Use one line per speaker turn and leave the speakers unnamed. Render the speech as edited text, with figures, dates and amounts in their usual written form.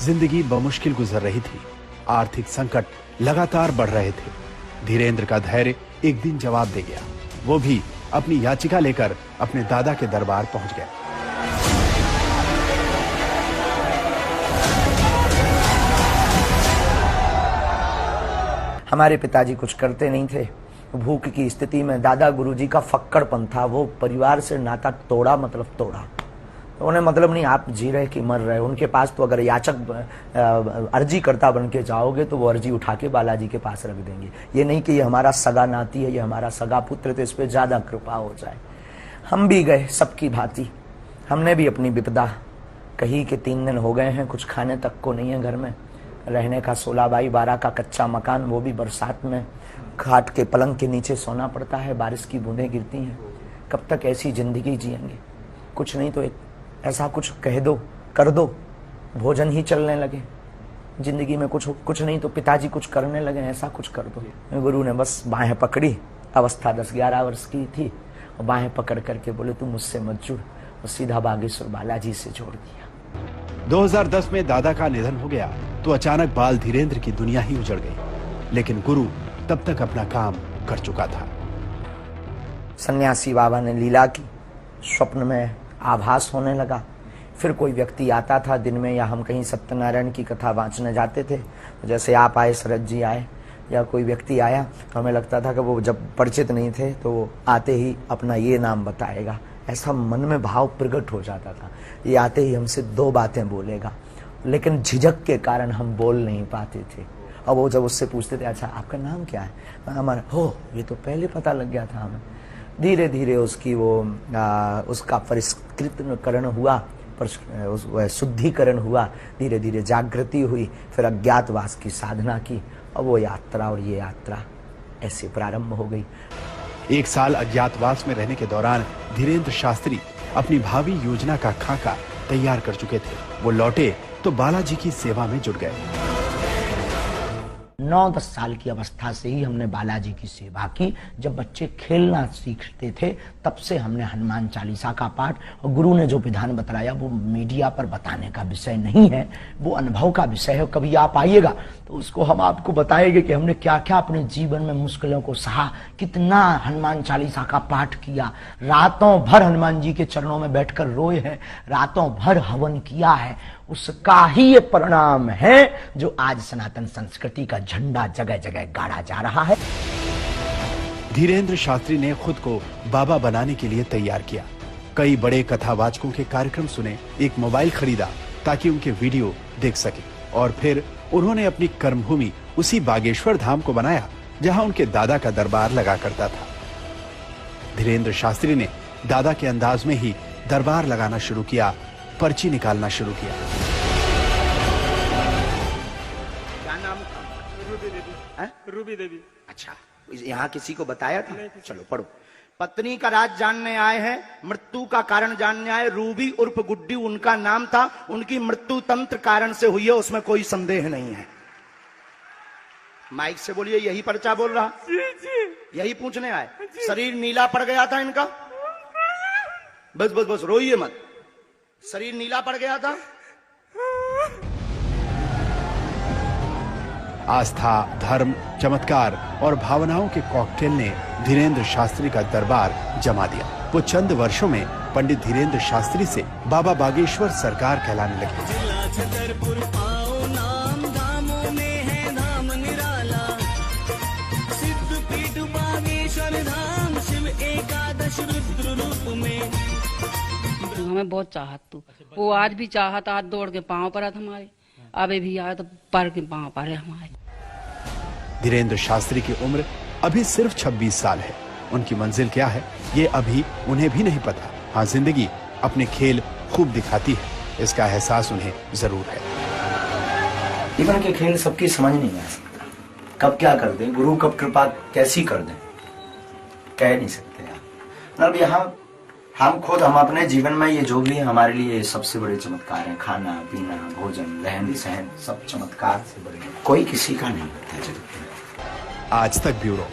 जिंदगी बमुश्किल गुजर रही थी। आर्थिक संकट लगातार बढ़ रहे थे। धीरेंद्र का धैर्य एक दिन जवाब दे गया। वो भी अपनी याचिका लेकर अपने दादा के दरबार पहुंच गया।
हमारे पिताजी कुछ करते नहीं थे। भूख की स्थिति में दादा गुरुजी का फक्कड़पन था। वो परिवार से नाता तोड़ा, मतलब तोड़ा। तो उन्हें मतलब नहीं आप जी रहे कि मर रहे। उनके पास तो अगर याचक अर्जी करता बन के जाओगे तो वो अर्जी उठा के बालाजी के पास रख देंगे। ये नहीं कि ये हमारा सगा नाती है, ये हमारा सगा पुत्र, तो इस पर ज्यादा कृपा हो जाए। हम भी गए सबकी भांति। हमने भी अपनी विपदा कही कि 3 दिन हो गए हैं, कुछ खाने तक को नहीं है घर में। रहने का 16x12 का कच्चा मकान, वो भी बरसात में खाट के पलंग के नीचे सोना पड़ता है। बारिश की बूंदें गिरती हैं। कब तक ऐसी जिंदगी जिएंगे? कुछ नहीं तो एक ऐसा कुछ कह दो, कर दो, भोजन ही चलने लगे। जिंदगी में कुछ नहीं तो पिताजी कुछ करने लगे, ऐसा कुछ कर दो। गुरु ने बस बाहें पकड़ी। अवस्था 10-11 वर्ष की थी। और बाहें पकड़ करके बोले तू मुझसे मत जुड़। और सीधा बागेश्वर बालाजी से जोड़ दिया।
2010 में दादा का निधन हो गया तो अचानक बाल धीरेंद्र की दुनिया ही उजड़ गई। लेकिन गुरु तब तक अपना काम कर चुका था।
सन्यासी बाबा ने लीला की। स्वप्न में आभास होने लगा। फिर कोई व्यक्ति आता था दिन में, या हम कहीं सत्यनारायण की कथा वांचने जाते थे, तो जैसे आप आए, शरद जी आए, या कोई व्यक्ति आया, तो हमें लगता था कि वो जब परिचित नहीं थे तो वो आते ही अपना ये नाम बताएगा। ऐसा मन में भाव प्रकट हो जाता था। ये आते ही हमसे 2 बातें बोलेगा, लेकिन झिझक के कारण हम बोल नहीं पाते थे। और वो जब उससे पूछते थे अच्छा आपका नाम क्या है, हमारा हो ये तो पहले पता लग गया था हमें। धीरे धीरे उसकी उसका परिष्कृतकरण हुआ, शुद्धिकरण हुआ। धीरे धीरे जागृति हुई। फिर अज्ञातवास की साधना की और वो यात्रा और ये यात्रा ऐसे प्रारंभ हो गई।
1 साल अज्ञातवास में रहने के दौरान धीरेंद्र शास्त्री अपनी भावी योजना का खाका तैयार कर चुके थे। वो लौटे तो बालाजी की सेवा में जुट गए।
9-10 साल की अवस्था से ही हमने बालाजी की सेवा की। जब बच्चे खेलना सीखते थे तब से हमने हनुमान चालीसा का पाठ, और गुरु ने जो विधान बताया वो मीडिया पर बताने का विषय नहीं है, वो अनुभव का विषय है। कभी आप आइएगा तो उसको हम आपको बताएंगे कि हमने क्या क्या अपने जीवन में मुश्किलों को सहा, कितना हनुमान चालीसा का पाठ किया, रातों भर हनुमान जी के चरणों में बैठकर रोए हैं, रातों भर हवन किया है। उसका ही ये परिणाम है जो आज सनातन संस्कृति का झंडा जगह जगह गाड़ा जा रहा है।
धीरेंद्र शास्त्री ने खुद को बाबा बनाने के लिए तैयार किया। कई बड़े कथावाचकों के कार्यक्रम सुने, एक मोबाइल खरीदा ताकि उनके वीडियो देख सके, और फिर उन्होंने अपनी कर्मभूमि उसी बागेश्वर धाम को बनाया जहां उनके दादा का दरबार लगा करता था। धीरेंद्र शास्त्री ने दादा के अंदाज में ही दरबार लगाना शुरू किया, पर्ची निकालना शुरू किया।
क्या नाम? रूबी देवी। रूबी देवी। अच्छा, यहाँ किसी को बताया था? चलो पढ़ो। पत्नी का राज जानने आए हैं, मृत्यु का कारण जानने आए। रूबी उर्फ गुड्डी उनका नाम था। उनकी मृत्यु तंत्र कारण से हुई है, उसमें कोई संदेह नहीं है। माइक से बोलिए, यही पर्चा बोल रहा? जी जी। यही पूछने आए? शरीर नीला पड़ गया था इनका? बस बस बस, रोइए मत। शरीर नीला पड़ गया था।
आस्था, धर्म, चमत्कार और भावनाओं के कॉकटेल ने धीरेंद्र शास्त्री का दरबार जमा दिया। वो चंद वर्षों में पंडित धीरेंद्र शास्त्री से बाबा बागेश्वर सरकार कहलाने लगे।
हमें बहुत चाहत तू, वो आज भी चाहत, आज दौड़ के पांव पर हमारे, अभी भी आए तो पर के पांव पर है हमारे।
धीरेंद्र शास्त्री की उम्र अभी सिर्फ 26 साल है। उनकी मंजिल क्या है ये अभी उन्हें भी नहीं पता। हाँ, जिंदगी अपने खेल खूब दिखाती है, इसका एहसास उन्हें जरूर है।
जीवन के खेल सबकी समझ नहीं आ सकता। कब क्या कर दें, गुरु कब कृपा कैसी कर दें, कह नहीं सकते यार। मतलब यहाँ हम अपने जीवन में ये जो भी है हमारे लिए सबसे बड़े चमत्कार है। खाना पीना, भोजन, रहन सहन, सब चमत्कार से बड़े। कोई किसी का नहीं होता जगत में।
आज तक ब्यूरो।